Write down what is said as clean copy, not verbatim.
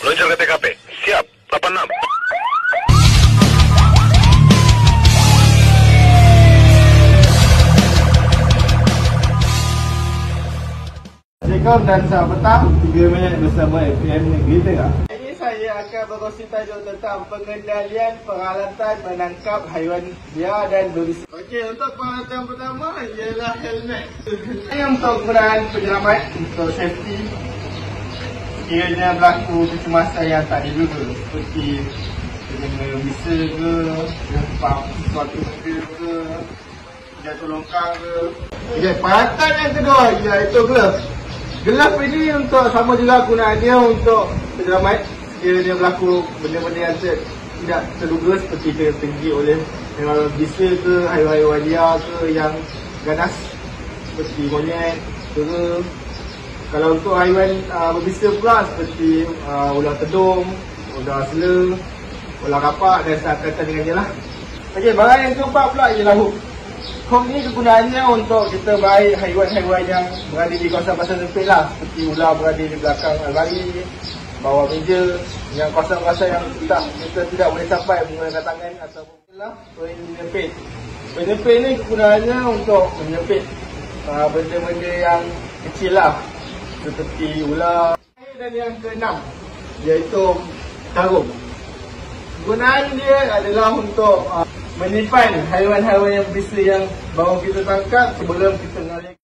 Meluncur ke TKP. Siap. 86. Assalamualaikum dan selamat petang. 3 minit bersama FM Negeri Tengah. Ini saya akan berkongsi tajuk tentang pengendalian peralatan menangkap haiwan liar dan berbisa. Okey, untuk peralatan pertama ialah helmet. Ini untuk penggunaan penyelamat untuk safety. Sekiranya berlaku kecemasan yang tak diduga seperti terkena bisa ke, terjemput sesuatu benda ke, jatuh longkang ke. Okey, peralatan yang kedua iaitu glove. Glove ini untuk sama juga gunaan dia untuk penyelamat sekiranya berlaku benda-benda yang tidak terduga seperti tergigit oleh haiwan berbisa ke, haiwan-haiwan liar ke yang ganas seperti monyet ke. Kalau untuk haiwan berbisa pula seperti ular tedung, ular sela, ular kapak dan seangkatan dengan dia lah. Okey, barang yang keempat pula ialah hook. Hook ni kegunaannya untuk kita baik haiwan-haiwan yang berada di kawasan-kawasan sempit lah, seperti ular berada di belakang almari, bawah meja, yang kawasan-kawasan yang kita tidak boleh sampai menggunakan tangan ataupun penyempit. Penyempit ni kegunaannya untuk menyempit benda-benda yang kecil lah, seperti ular. Dan yang keenam iaitu karung. Gunaan dia adalah untuk menyimpan haiwan-haiwan yang berbisa yang baru kita tangkap sebelum kita mengalihkan.